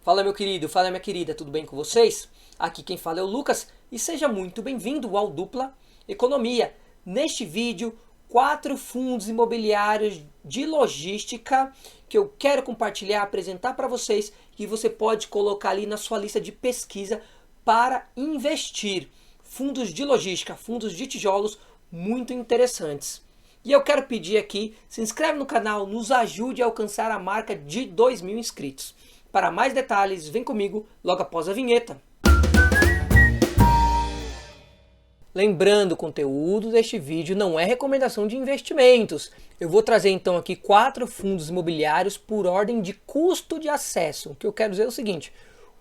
Fala meu querido, fala minha querida, tudo bem com vocês? Aqui quem fala é o Lucas e seja muito bem-vindo ao Dupla Economia. Neste vídeo, 4 fundos imobiliários de logística que eu quero compartilhar, apresentar para vocês e você pode colocar ali na sua lista de pesquisa para investir. Fundos de logística, fundos de tijolos muito interessantes. E eu quero pedir aqui, se inscreve no canal, nos ajude a alcançar a marca de 2.000 inscritos. Para mais detalhes, vem comigo logo após a vinheta. Lembrando, o conteúdo deste vídeo não é recomendação de investimentos. Eu vou trazer então aqui 4 fundos imobiliários por ordem de custo de acesso. O que eu quero dizer é o seguinte,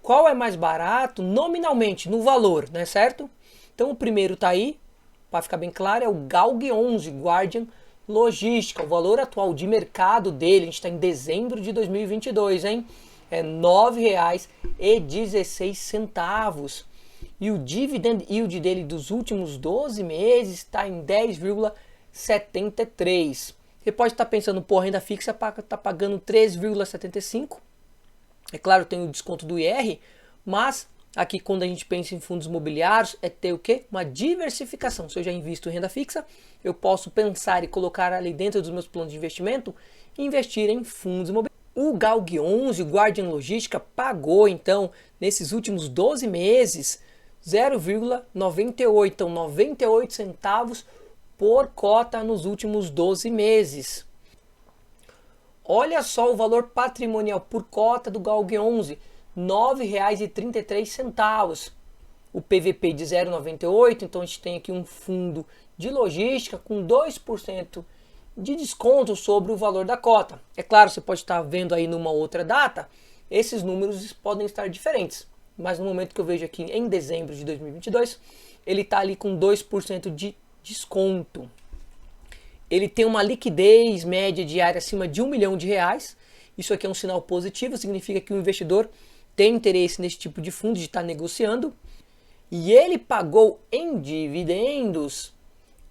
qual é mais barato nominalmente, no valor, né, certo? Então o primeiro está aí, para ficar bem claro, é o GALG 11, Guardian Logística. O valor atual de mercado dele, a gente está em dezembro de 2022, hein? É R$ 9,16. E o dividend yield dele dos últimos 12 meses está em 10,73. Você pode estar pensando, pô, renda fixa está pagando 3,75. É claro, tem o desconto do IR, mas aqui quando a gente pensa em fundos imobiliários é ter o quê? Uma diversificação. Se eu já invisto em renda fixa, eu posso pensar e colocar ali dentro dos meus planos de investimento e investir em fundos imobiliários. O GALG 11, o Guardian Logística, pagou então nesses últimos 12 meses 0,98, então 98 centavos por cota nos últimos 12 meses. Olha só o valor patrimonial por cota do GALG 11, R$ 9,33. O PVP de 0,98, então a gente tem aqui um fundo de logística com 2% de desconto sobre o valor da cota. É claro, você pode estar vendo aí numa outra data, esses números podem estar diferentes, mas no momento que eu vejo aqui em dezembro de 2022, ele está ali com 2% de desconto. Ele tem uma liquidez média diária acima de R$ 1 milhão. Isso aqui é um sinal positivo, significa que o investidor tem interesse nesse tipo de fundo, de estar negociando. E ele pagou em dividendos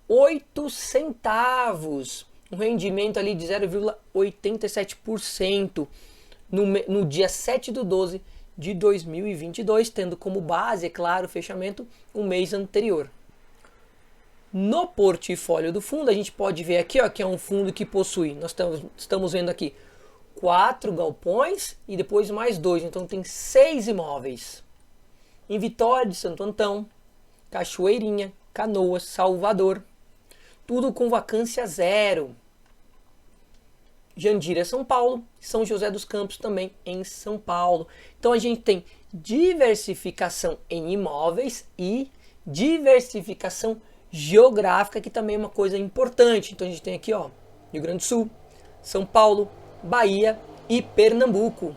8 centavos, um rendimento ali de 0,87% no dia 7/12 de 2022, tendo como base, é claro, o fechamento um mês anterior. No portfólio do fundo, a gente pode ver aqui, ó, que é um fundo que possui, nós estamos vendo aqui, 4 galpões e depois mais 2, então tem 6 imóveis. Em Vitória de Santo Antão, Cachoeirinha, Canoas, Salvador, tudo com vacância zero. Jandira, São Paulo, São José dos Campos também em São Paulo. Então a gente tem diversificação em imóveis e diversificação geográfica, que também é uma coisa importante. Então a gente tem aqui, ó, Rio Grande do Sul, São Paulo, Bahia e Pernambuco.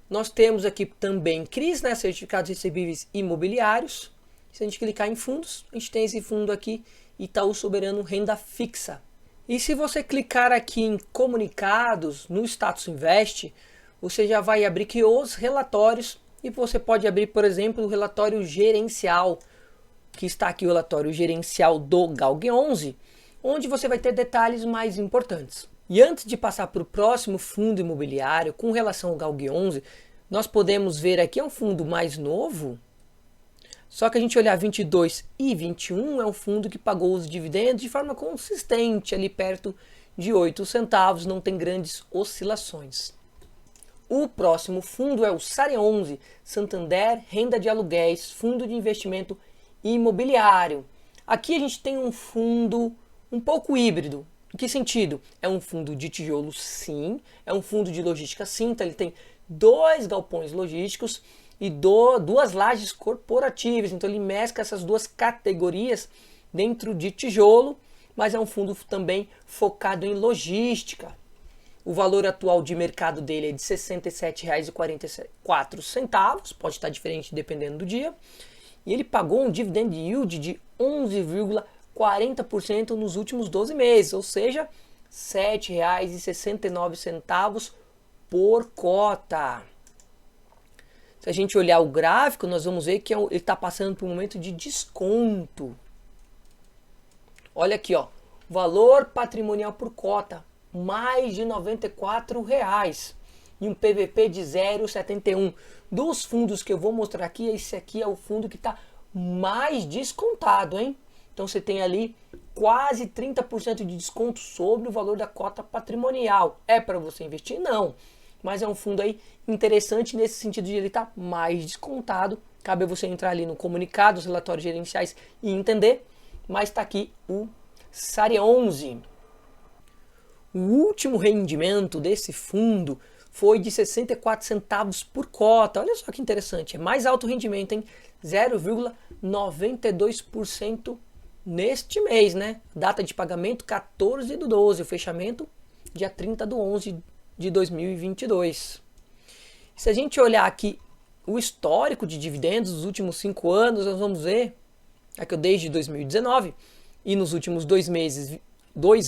Nós temos aqui também CRIs, né, certificados recebíveis imobiliários. Se a gente clicar em fundos, a gente tem esse fundo aqui, Itaú Soberano Renda Fixa. E se você clicar aqui em comunicados, no Status Invest, você já vai abrir aqui os relatórios e você pode abrir, por exemplo, o relatório gerencial, que está aqui o relatório gerencial do GALG 11, onde você vai ter detalhes mais importantes. E antes de passar para o próximo fundo imobiliário, com relação ao GALG 11, nós podemos ver aqui é um fundo mais novo. Só que a gente olhar 22 e 21 é um fundo que pagou os dividendos de forma consistente, ali perto de 8 centavos, não tem grandes oscilações. O próximo fundo é o SARE 11, Santander Renda de Aluguéis, Fundo de Investimento Imobiliário. Aqui a gente tem um fundo um pouco híbrido. Em que sentido? É um fundo de tijolo, sim, é um fundo de logística, sim, então ele tem 2 galpões logísticos e 2 lajes corporativas, então ele mescla essas 2 categorias dentro de tijolo, mas é um fundo também focado em logística. O valor atual de mercado dele é de R$ 67,44, pode estar diferente dependendo do dia, e ele pagou um dividend yield de 11,40% nos últimos 12 meses, ou seja, R$ 7,69 por cota. Se a gente olhar o gráfico, nós vamos ver que ele está passando por um momento de desconto. Olha aqui, ó, valor patrimonial por cota, mais de R$ 94. e um PVP de 0,71. Dos fundos que eu vou mostrar aqui, esse aqui é o fundo que está mais descontado, hein? Então você tem ali quase 30% de desconto sobre o valor da cota patrimonial. É para você investir? Não. Mas é um fundo aí interessante nesse sentido de ele estar mais descontado. Cabe a você entrar ali no comunicado, os relatórios gerenciais e entender. Mas está aqui o SARI 11. O último rendimento desse fundo foi de 64 centavos por cota. Olha só que interessante. É mais alto rendimento, hein? 0,92% neste mês, né? Data de pagamento 14/12. O fechamento dia 30/11 de 2022. Se a gente olhar aqui o histórico de dividendos dos últimos 5 anos, nós vamos ver, aqui desde 2019 e nos últimos 2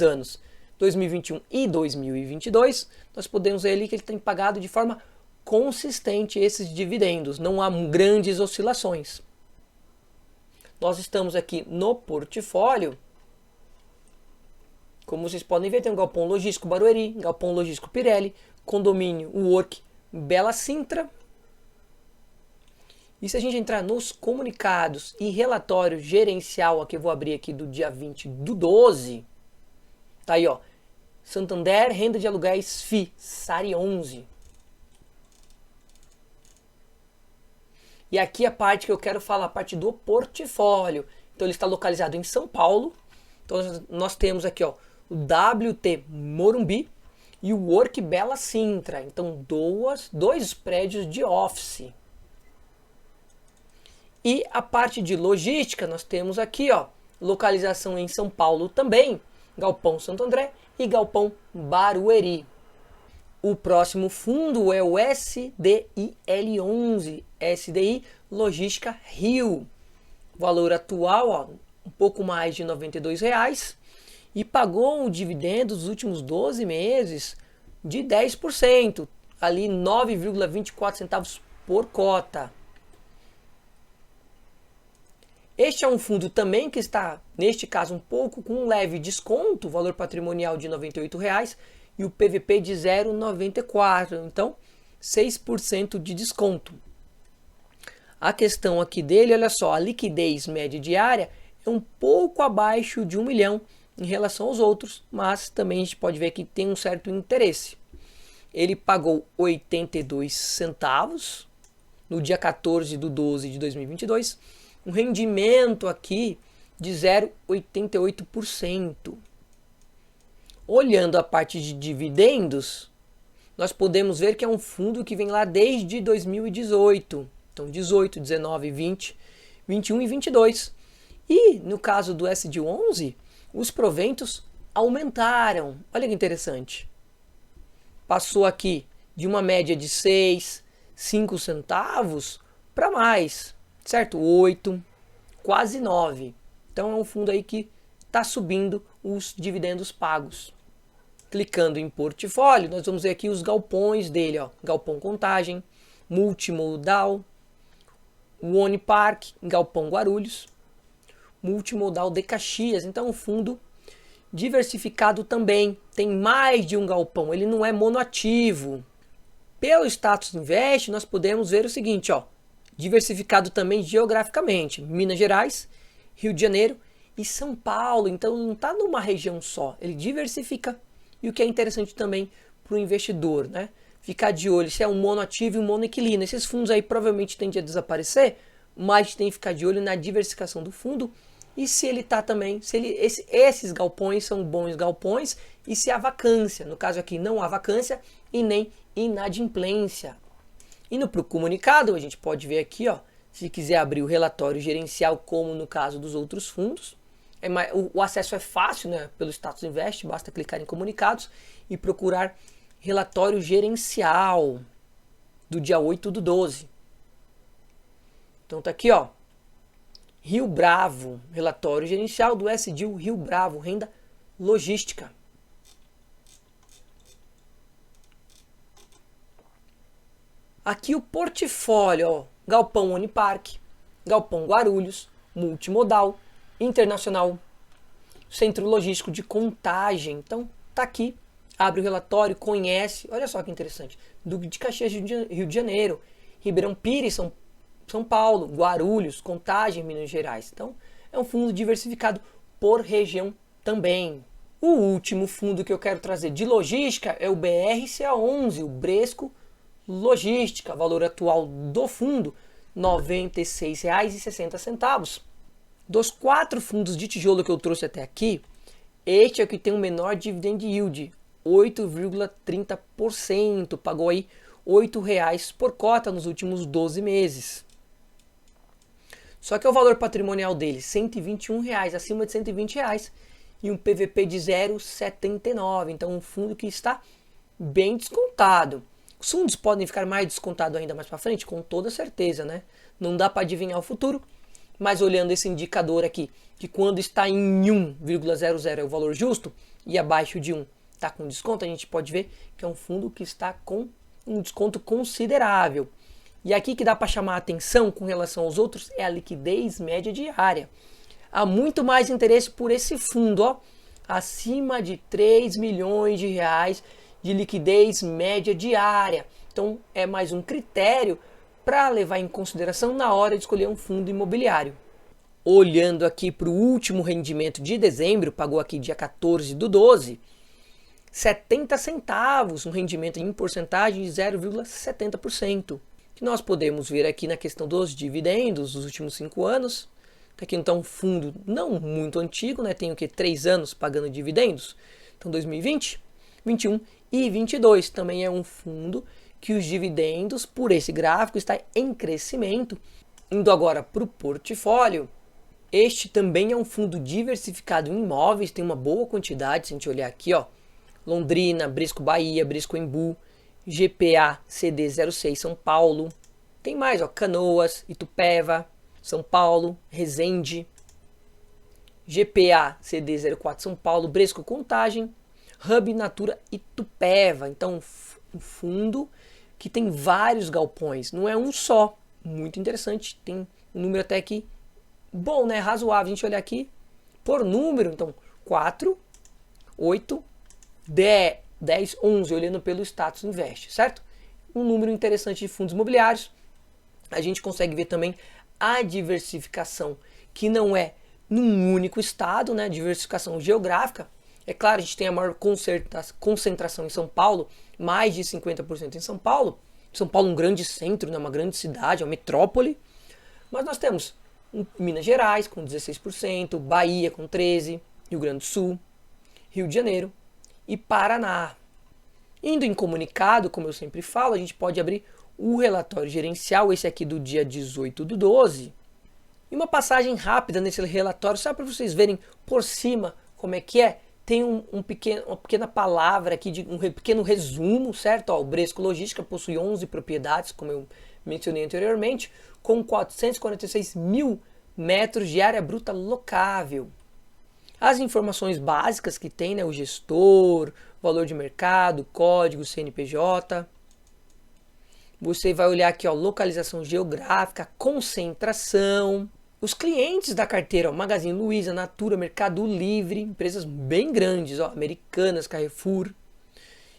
anos, 2021 e 2022, nós podemos ver ali que ele tem pagado de forma consistente esses dividendos, não há grandes oscilações. Nós estamos aqui no portfólio, como vocês podem ver, tem um galpão logístico Barueri, galpão logístico Pirelli, condomínio Work Bela Sintra. E se a gente entrar nos comunicados e relatório gerencial, aqui eu vou abrir aqui do dia 20/12, tá aí ó, Santander, renda de aluguéis FI, SARI 11. E aqui a parte que eu quero falar, a parte do portfólio. Então ele está localizado em São Paulo. Então nós temos aqui ó, o WT Morumbi e o Work Bela Sintra. Então dois prédios de office. E a parte de logística nós temos aqui ó, localização em São Paulo também, Galpão Santo André e Galpão Barueri. O próximo fundo é o SDIL11, SDI Logística Rio. Valor atual, ó, um pouco mais de R$ 92,00 e pagou um dividendo dos últimos 12 meses de 10%, ali 9,24 centavos por cota. Este é um fundo também que está, neste caso, um pouco com um leve desconto, valor patrimonial de R$ 98,00 e o PVP de 0,94, então 6% de desconto. A questão aqui dele, olha só, a liquidez média diária é um pouco abaixo de 1 milhão em relação aos outros, mas também a gente pode ver que tem um certo interesse. Ele pagou 82 centavos no dia 14/12 de 2022, um rendimento aqui de 0,88%. Olhando a parte de dividendos, nós podemos ver que é um fundo que vem lá desde 2018. Então 18, 19, 20, 21 e 22. E no caso do SDIL11, os proventos aumentaram. Olha que interessante. Passou aqui de uma média de 6, 5 centavos para mais, certo? 8, quase 9. Então é um fundo aí que está subindo os dividendos pagos. Clicando em portfólio, nós vamos ver aqui os galpões dele, ó. Galpão Contagem, Multimodal, One Park, Galpão Guarulhos, Multimodal de Caxias. Então um fundo diversificado também, tem mais de um galpão, ele não é monoativo. Pelo Status Invest, nós podemos ver o seguinte, ó, diversificado também geograficamente, Minas Gerais, Rio de Janeiro e São Paulo. Então não está numa região só, ele diversifica. E o que é interessante também para o investidor, né? Ficar de olho se é um monoativo e um monoinquilino. Esses fundos aí provavelmente tendem a desaparecer, mas tem que ficar de olho na diversificação do fundo e se ele está também, se ele, esses galpões são bons galpões e se há vacância. No caso aqui não há vacância e nem inadimplência. Indo para o comunicado, a gente pode ver aqui, ó, se quiser abrir o relatório gerencial, como no caso dos outros fundos, o acesso é fácil, né, pelo Status Invest, basta clicar em comunicados e procurar relatório gerencial do dia 8/12. Então tá aqui, ó, Rio Bravo, relatório gerencial do SDIL Rio Bravo, renda logística. Aqui o portfólio, ó, Galpão Unipark, Galpão Guarulhos, Multimodal, Internacional, Centro Logístico de Contagem. Então tá aqui abre o relatório, conhece, olha só que interessante, Duque de Caxias, Rio de Janeiro, Ribeirão Pires, São Paulo, Guarulhos, Contagem, Minas Gerais. Então, é um fundo diversificado por região também. O último fundo que eu quero trazer de logística é o BRCA11, o Bresco Logística, valor atual do fundo R$ 96,60. Dos 4 fundos de tijolo que eu trouxe até aqui, este é o que tem o menor dividend yield, 8,30%, pagou aí R$ 8,00 por cota nos últimos 12 meses. Só que o valor patrimonial dele, R$ 121,00, acima de R$ 120,00, e um PVP de 0,79. Então um fundo que está bem descontado. Os fundos podem ficar mais descontados ainda mais para frente? Com toda certeza, né? Não dá para adivinhar o futuro, mas olhando esse indicador aqui, que quando está em 1,00 é o valor justo, e abaixo de 1 está com desconto, a gente pode ver que é um fundo que está com um desconto considerável. E aqui que dá para chamar a atenção com relação aos outros é a liquidez média diária. Há muito mais interesse por esse fundo, ó, acima de 3 milhões de reais de liquidez média diária. Então é mais um critério para levar em consideração na hora de escolher um fundo imobiliário. Olhando aqui para o último rendimento de dezembro, pagou aqui dia 14/12, 70 centavos, um rendimento em porcentagem de 0,70%. Que nós podemos ver aqui na questão dos dividendos dos últimos 5 anos. Aqui então um fundo não muito antigo, né? Tem o que 3 anos pagando dividendos. Então 2020, 21 e 22 também é um fundo que os dividendos por esse gráfico está em crescimento. Indo agora para o portfólio, este também é um fundo diversificado em imóveis, tem uma boa quantidade, se a gente olhar aqui, ó, Londrina, Brisco Bahia, Brisco Embu, GPA CD06 São Paulo, tem mais, ó, Canoas, Itupeva, São Paulo, Resende, GPA CD04 São Paulo, Bresco Contagem, Hub Natura Itupeva. Então um fundo que tem vários galpões, não é um só, muito interessante, tem um número até aqui bom, né, razoável, a gente olhar aqui por número, então 4, 8, 10, 11, olhando pelo status invest, certo? Um número interessante de fundos imobiliários. A gente consegue ver também a diversificação, que não é num único estado, né? Diversificação geográfica. É claro, a gente tem a maior concentração em São Paulo, mais de 50% em São Paulo. São Paulo é um grande centro, né? Uma grande cidade, é uma metrópole. Mas nós temos Minas Gerais com 16%, Bahia com 13%, Rio Grande do Sul, Rio de Janeiro e Paraná. Indo em comunicado, como eu sempre falo, a gente pode abrir o relatório gerencial, esse aqui do dia 18/12. E uma passagem rápida nesse relatório, só para vocês verem por cima como é que é. Tem uma pequena palavra aqui, um pequeno resumo, certo? Ó, o Bresco Logística possui 11 propriedades, como eu mencionei anteriormente, com 446 mil metros de área bruta locável. As informações básicas que tem, né, o gestor, valor de mercado, código, CNPJ. Você vai olhar aqui, ó, localização geográfica, concentração. Os clientes da carteira, ó, Magazine Luiza, Natura, Mercado Livre, empresas bem grandes, ó, Americanas, Carrefour.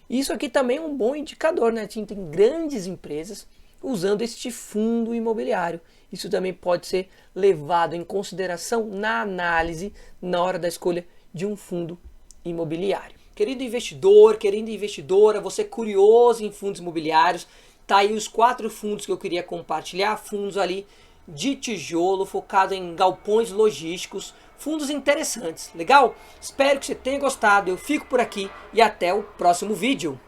Isso aqui também é um bom indicador, né? Tem grandes empresas usando este fundo imobiliário. Isso também pode ser levado em consideração na análise na hora da escolha de um fundo imobiliário. Querido investidor, querida investidora, você curioso em fundos imobiliários, tá aí os 4 fundos que eu queria compartilhar, fundos ali de tijolo, focado em galpões logísticos, fundos interessantes, legal? Espero que você tenha gostado, eu fico por aqui e até o próximo vídeo.